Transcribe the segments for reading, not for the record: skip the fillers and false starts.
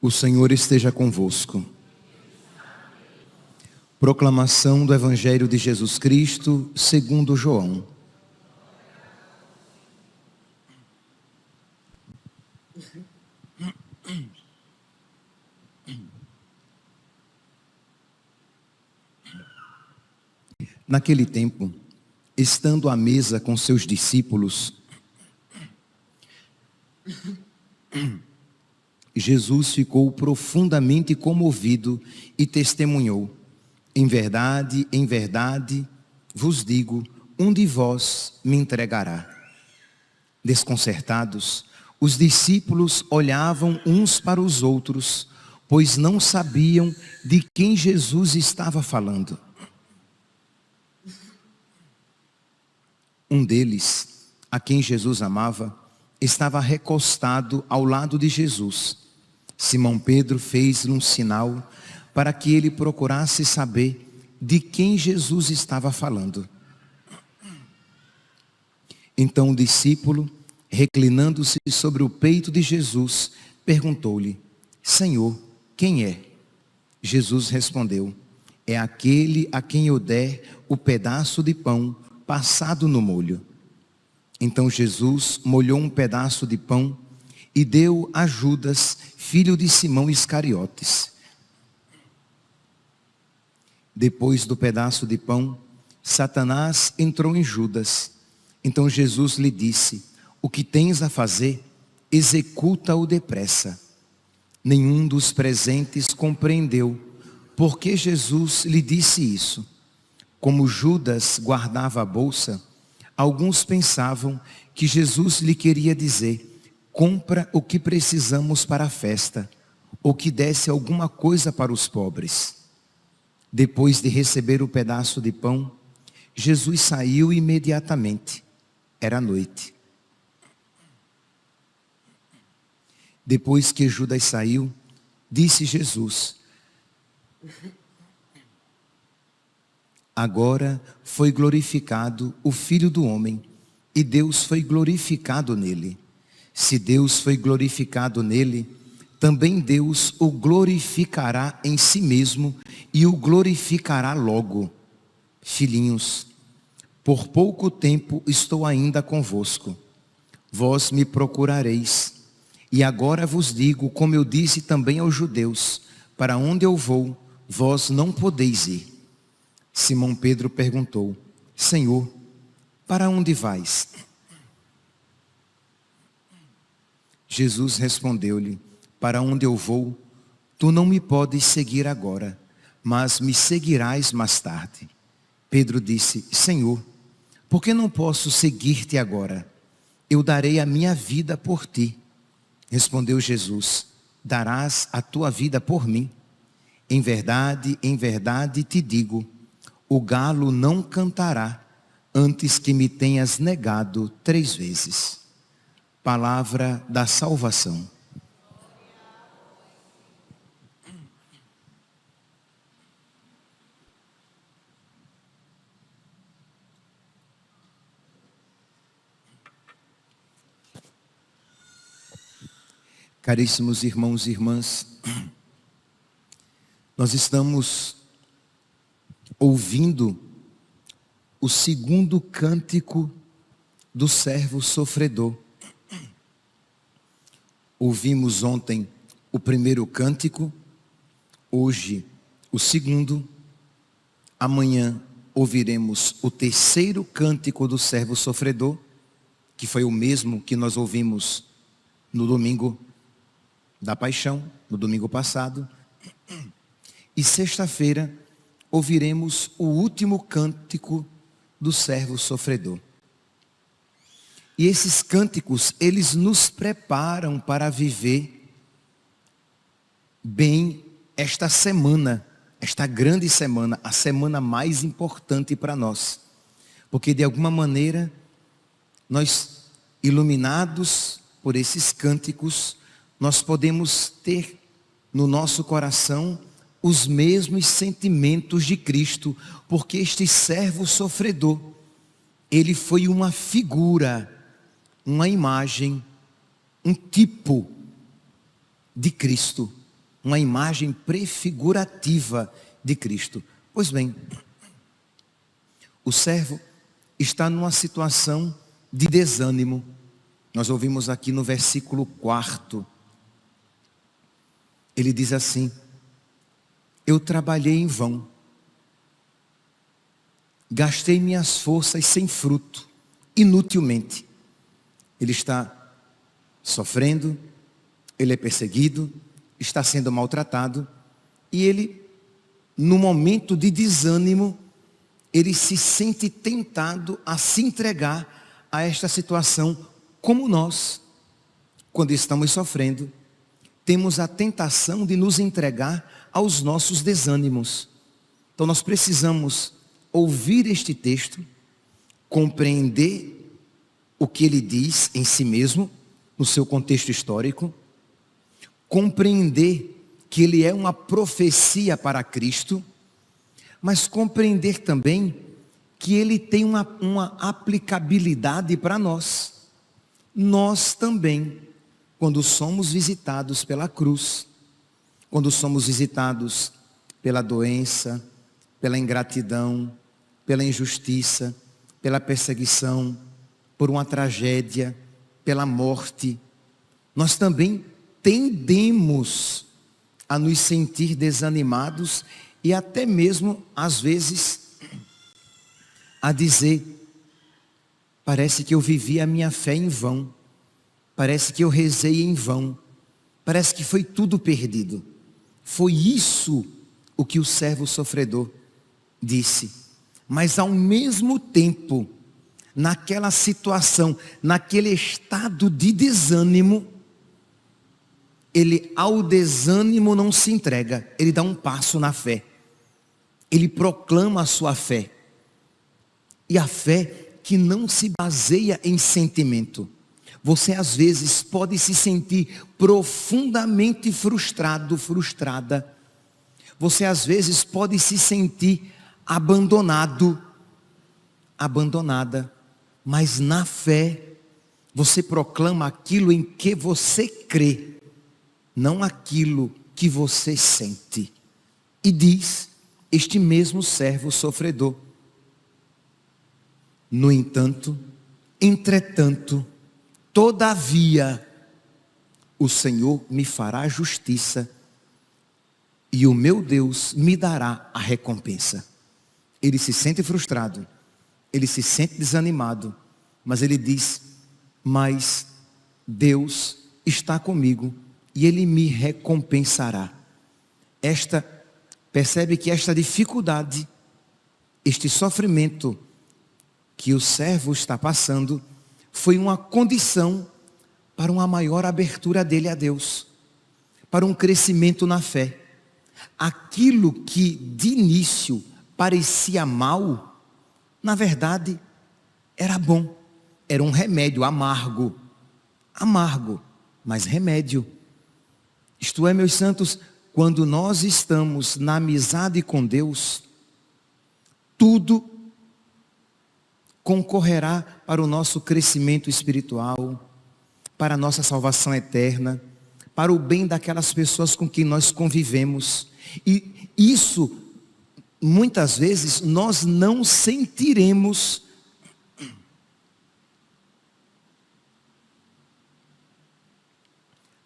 O Senhor esteja convosco. Proclamação do Evangelho de Jesus Cristo, segundo João. Naquele tempo, estando à mesa com seus discípulos, Jesus ficou profundamente comovido e testemunhou: em verdade, vos digo, um de vós me entregará. Desconcertados, os discípulos olhavam uns para os outros, pois não sabiam de quem Jesus estava falando. Um deles, a quem Jesus amava, estava recostado ao lado de Jesus. Simão Pedro fez-lhe um sinal para que ele procurasse saber de quem Jesus estava falando. Então o discípulo, reclinando-se sobre o peito de Jesus, perguntou-lhe: Senhor, quem é? Jesus respondeu: é aquele a quem eu der o pedaço de pão passado no molho. Então Jesus molhou um pedaço de pão e deu a Judas, filho de Simão Iscariotes. Depois do pedaço de pão, Satanás entrou em Judas. Então Jesus lhe disse: o que tens a fazer, executa-o depressa. Nenhum dos presentes compreendeu por que Jesus lhe disse isso. Como Judas guardava a bolsa, alguns pensavam que Jesus lhe queria dizer: compra o que precisamos para a festa, ou que desse alguma coisa para os pobres. Depois de receber o pedaço de pão, Jesus saiu imediatamente. Era noite. Depois que Judas saiu, disse Jesus: agora foi glorificado o Filho do Homem, e Deus foi glorificado nele. Se Deus foi glorificado nele, também Deus o glorificará em si mesmo e o glorificará logo. Filhinhos, por pouco tempo estou ainda convosco. Vós me procurareis. E agora vos digo, como eu disse também aos judeus: para onde eu vou, vós não podeis ir. Simão Pedro perguntou: Senhor, para onde vais? Jesus respondeu-lhe: para onde eu vou, tu não me podes seguir agora, mas me seguirás mais tarde. Pedro disse: Senhor, por que não posso seguir-te agora? Eu darei a minha vida por ti. Respondeu Jesus: darás a tua vida por mim? Em verdade te digo, o galo não cantará antes que me tenhas negado 3 vezes. Palavra da salvação. Caríssimos irmãos e irmãs, nós estamos ouvindo o segundo cântico do servo sofredor. Ouvimos ontem o primeiro cântico, hoje o segundo, amanhã ouviremos o terceiro cântico do servo sofredor, que foi o mesmo que nós ouvimos no domingo da Paixão, no domingo passado. E sexta-feira ouviremos o último cântico do servo sofredor. E esses cânticos, eles nos preparam para viver bem esta semana, esta grande semana, a semana mais importante para nós. Porque de alguma maneira, nós, iluminados por esses cânticos, nós podemos ter no nosso coração os mesmos sentimentos de Cristo, porque este servo sofredor, ele foi uma figura, uma imagem, um tipo de Cristo. uma imagem prefigurativa de Cristo. Pois bem, o servo está numa situação de desânimo. Nós ouvimos aqui no versículo 4. Ele diz assim: eu trabalhei em vão, gastei minhas forças sem fruto, inutilmente. Ele está sofrendo, ele é perseguido, está sendo maltratado, e ele, no momento de desânimo, ele se sente tentado a se entregar a esta situação, como nós, quando estamos sofrendo, temos a tentação de nos entregar aos nossos desânimos. Então nós precisamos ouvir este texto, compreender o que ele diz em si mesmo, no seu contexto histórico, compreender que ele é uma profecia para Cristo, mas compreender também que ele tem uma aplicabilidade para nós. Nós também, quando somos visitados pela cruz, quando somos visitados pela doença, pela ingratidão, pela injustiça, pela perseguição, por uma tragédia, pela morte, nós também tendemos a nos sentir desanimados e até mesmo, às vezes, a dizer: parece que eu vivi a minha fé em vão, parece que eu rezei em vão, parece que foi tudo perdido. Foi isso o que o servo sofredor disse. Mas ao mesmo tempo, naquela situação, naquele estado de desânimo, ele ao desânimo não se entrega, ele dá um passo na fé. Ele proclama a sua fé. E a fé que não se baseia em sentimento. Você às vezes pode se sentir profundamente frustrado, frustrada. Você às vezes pode se sentir abandonado, abandonada. Mas na fé, você proclama aquilo em que você crê, não aquilo que você sente. E diz este mesmo servo sofredor: no entanto, entretanto, todavia, o Senhor me fará justiça e o meu Deus me dará a recompensa. Ele se sente frustrado, ele se sente desanimado, mas ele diz: mas Deus está comigo e Ele me recompensará. Percebe que esta dificuldade, este sofrimento que o servo está passando, foi uma condição para uma maior abertura dele a Deus, para um crescimento na fé. Aquilo que de início parecia mal, na verdade era bom, era um remédio amargo, mas remédio. Isto é, meus santos, quando nós estamos na amizade com Deus, tudo concorrerá para o nosso crescimento espiritual, para a nossa salvação eterna, para o bem daquelas pessoas com quem nós convivemos. E isso, muitas vezes, nós não sentiremos.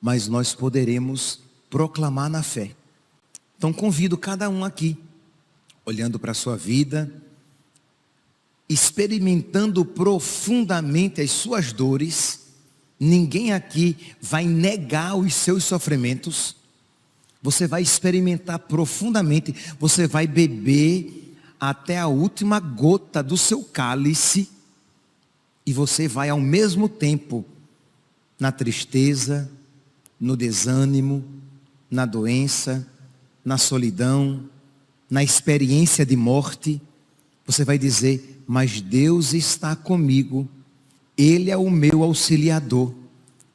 Mas nós poderemos proclamar na fé. Então convido cada um aqui, olhando para a sua vida, experimentando profundamente as suas dores. Ninguém aqui vai negar os seus sofrimentos. Você vai experimentar profundamente, você vai beber até a última gota do seu cálice, e você vai ao mesmo tempo na tristeza, no desânimo, na doença, na solidão, na experiência de morte. Você vai dizer: mas Deus está comigo, Ele é o meu auxiliador,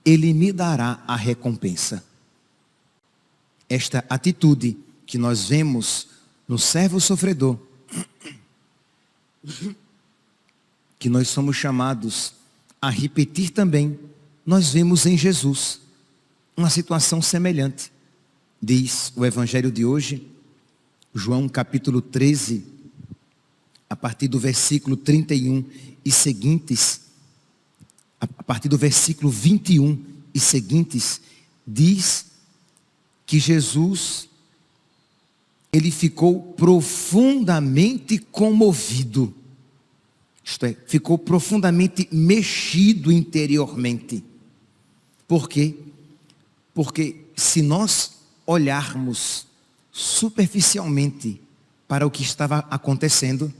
Ele me dará a recompensa. Esta atitude que nós vemos no servo sofredor, que nós somos chamados a repetir também, nós vemos em Jesus uma situação semelhante. Diz o evangelho de hoje, João capítulo 13, a partir do versículo 31 e seguintes, a partir do versículo 21 e seguintes, diz que Jesus, ele ficou profundamente comovido. Isto é, ficou profundamente mexido interiormente. Por quê? Porque se nós olharmos superficialmente para o que estava acontecendo,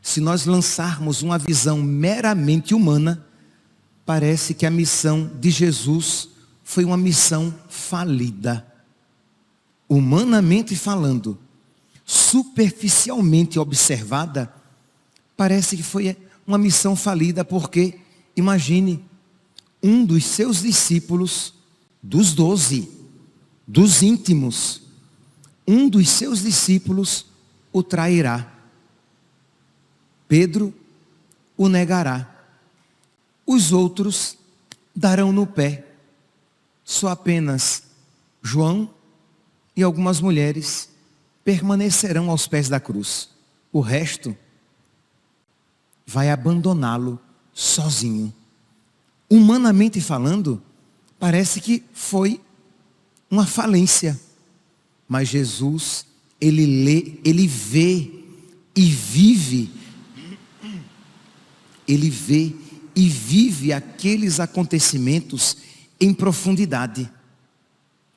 se nós lançarmos uma visão meramente humana, parece que a missão de Jesus foi uma missão falida. Humanamente falando, superficialmente observada, parece que foi uma missão falida, porque, imagine, um dos seus discípulos, dos 12, dos íntimos, um dos seus discípulos o trairá. Pedro o negará. Os outros darão no pé. Só apenas João e algumas mulheres permanecerão aos pés da cruz. O resto vai abandoná-lo sozinho. Humanamente falando, parece que foi uma falência. Mas Jesus, ele vê e vive aqueles acontecimentos em profundidade.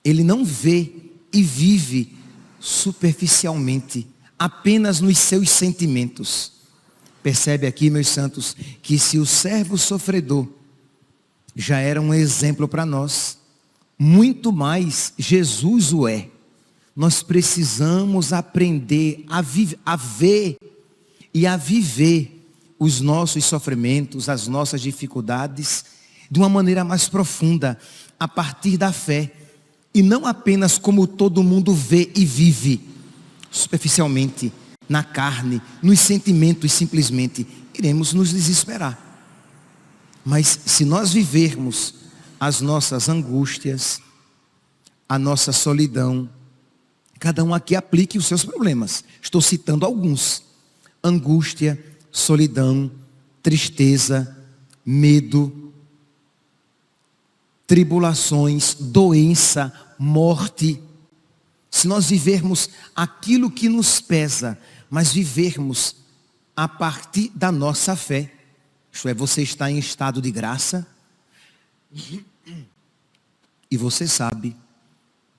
Ele não vê e vive superficialmente, apenas nos seus sentimentos. Percebe aqui, meus santos, que se o servo sofredor já era um exemplo para nós, muito mais Jesus o é. Nós precisamos aprender a ver e a viver os nossos sofrimentos, as nossas dificuldades, de uma maneira mais profunda, a partir da fé. E não apenas como todo mundo vê e vive, superficialmente, na carne, nos sentimentos simplesmente, iremos nos desesperar. Mas se nós vivermos as nossas angústias, a nossa solidão, cada um aqui aplique os seus problemas. Estou citando alguns. Angústia, solidão, tristeza, medo, tribulações, doença, morte. Se nós vivermos aquilo que nos pesa, mas vivermos a partir da nossa fé, isto é, você está em estado de graça, e você sabe,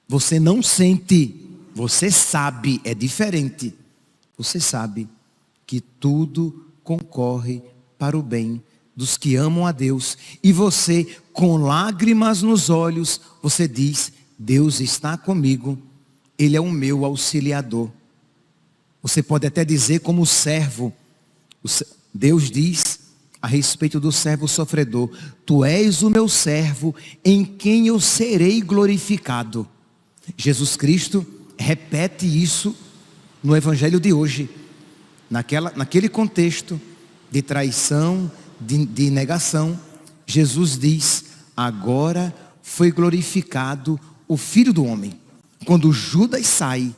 você não sente, você sabe, é diferente. Você sabe que tudo concorre para o bem dos que amam a Deus. E você, com lágrimas nos olhos, você diz: Deus está comigo, Ele é o meu auxiliador. Você pode até dizer como servo, Deus diz a respeito do servo sofredor: Tu és o meu servo, em quem eu serei glorificado. Jesus Cristo repete isso no evangelho de hoje, naquele contexto de traição, de negação. Jesus diz: agora foi glorificado o Filho do Homem. Quando Judas sai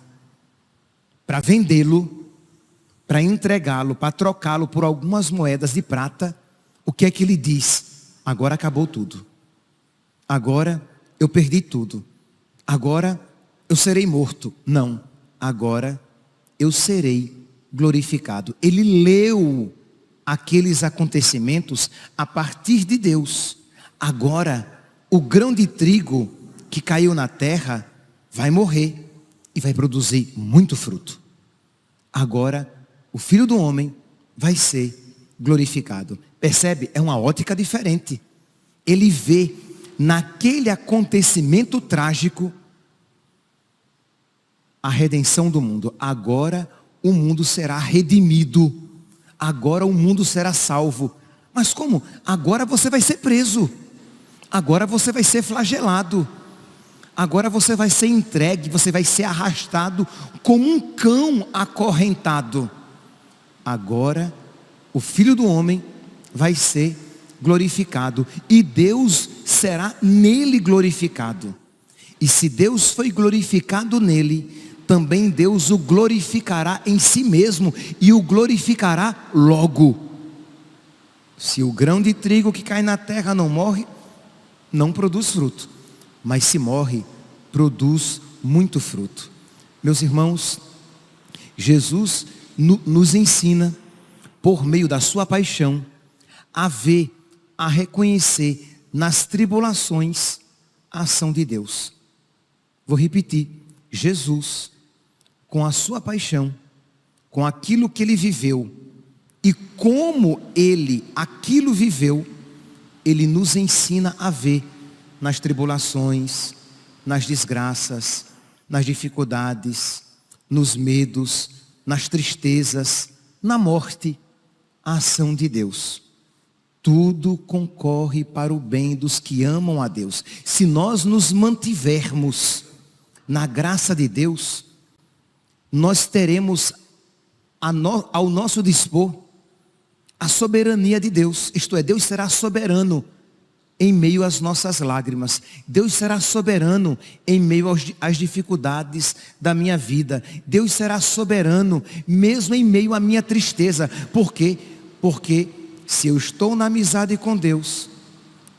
para vendê-lo, para entregá-lo, para trocá-lo por algumas moedas de prata, o que é que ele diz? Agora acabou tudo. Agora eu perdi tudo. Agora eu serei morto. Não, agora eu serei glorificado. Ele leu aqueles acontecimentos a partir de Deus. Agora, o grão de trigo que caiu na terra vai morrer e vai produzir muito fruto. Agora, o Filho do Homem vai ser glorificado. Percebe? É uma ótica diferente. Ele vê naquele acontecimento trágico a redenção do mundo. Agora o mundo será redimido. Agora o mundo será salvo. Mas como? Agora você vai ser preso. Agora você vai ser flagelado. Agora você vai ser entregue, você vai ser arrastado como um cão acorrentado. Agora o Filho do Homem vai ser glorificado. E Deus será nele glorificado. E se Deus foi glorificado nele, também Deus o glorificará em si mesmo e o glorificará logo. Se o grão de trigo que cai na terra não morre, não produz fruto, mas se morre, produz muito fruto. Meus irmãos, Jesus nos ensina, por meio da sua paixão, a ver, a reconhecer nas tribulações a ação de Deus. Vou repetir, Jesus, com a sua paixão, com aquilo que ele viveu e como ele aquilo viveu, ele nos ensina a ver nas tribulações, nas desgraças, nas dificuldades, nos medos, nas tristezas, na morte, a ação de Deus. Tudo concorre para o bem dos que amam a Deus. Se nós nos mantivermos na graça de Deus, nós teremos ao nosso dispor a soberania de Deus. Isto é, Deus será soberano em meio às nossas lágrimas. Deus será soberano em meio às dificuldades da minha vida. Deus será soberano mesmo em meio à minha tristeza. Por quê? Porque se eu estou na amizade com Deus,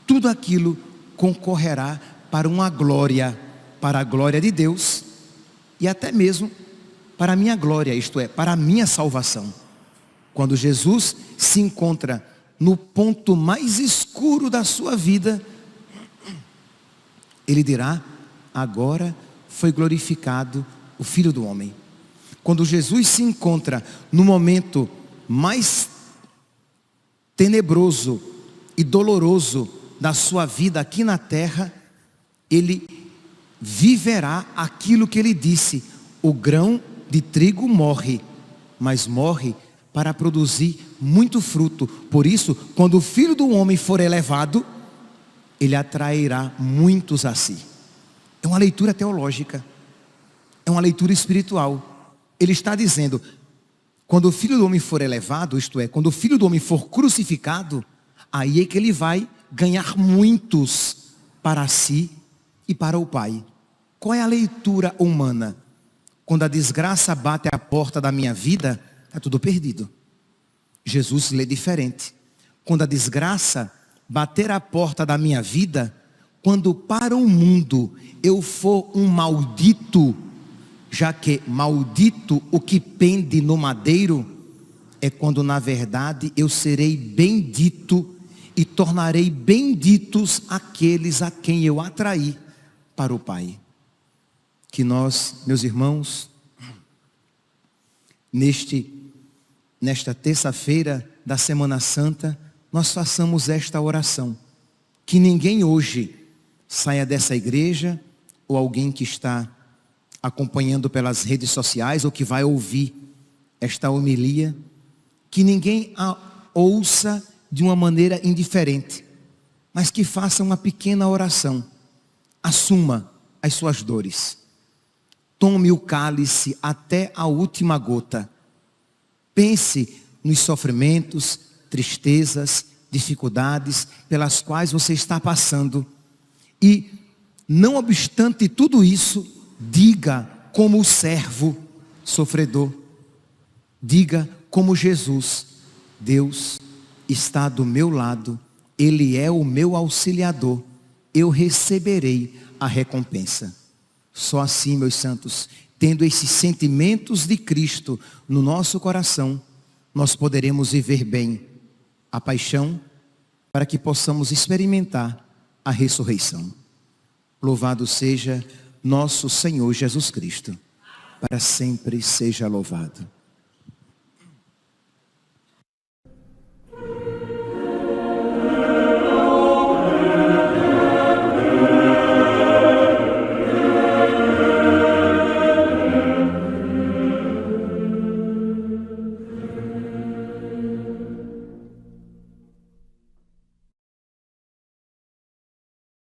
tudo aquilo concorrerá para uma glória, para a glória de Deus e até mesmo para a minha glória, isto é, para a minha salvação. Quando Jesus se encontra no ponto mais escuro da sua vida, ele dirá: agora foi glorificado o Filho do Homem. Quando Jesus se encontra no momento mais tenebroso e doloroso da sua vida aqui na terra, ele viverá aquilo que ele disse: o grão de trigo morre, mas morre para produzir muito fruto. Por isso, quando o Filho do Homem for elevado, ele atrairá muitos a si. É uma leitura teológica, é uma leitura espiritual. Ele está dizendo, quando o Filho do Homem for elevado, isto é, quando o Filho do Homem for crucificado, aí é que ele vai ganhar muitos para si e para o Pai. Qual é a leitura humana? Quando a desgraça bate à porta da minha vida, está tudo perdido. Jesus lê diferente. Quando a desgraça bater à porta da minha vida, quando para o mundo eu for um maldito, já que maldito o que pende no madeiro, é quando na verdade eu serei bendito e tornarei benditos aqueles a quem eu atraí para o Pai. Que nós, meus irmãos, nesta terça-feira da Semana Santa, nós façamos esta oração. Que ninguém hoje saia dessa igreja, ou alguém que está acompanhando pelas redes sociais, ou que vai ouvir esta homilia, que ninguém a ouça de uma maneira indiferente, mas que faça uma pequena oração. Assuma as suas dores. Tome o cálice até a última gota. Pense nos sofrimentos, tristezas, dificuldades pelas quais você está passando. E, não obstante tudo isso, diga como o servo sofredor. Diga como Jesus: Deus está do meu lado, Ele é o meu auxiliador, eu receberei a recompensa. Só assim, meus santos, tendo esses sentimentos de Cristo no nosso coração, nós poderemos viver bem a paixão, para que possamos experimentar a ressurreição. Louvado seja nosso Senhor Jesus Cristo, para sempre seja louvado.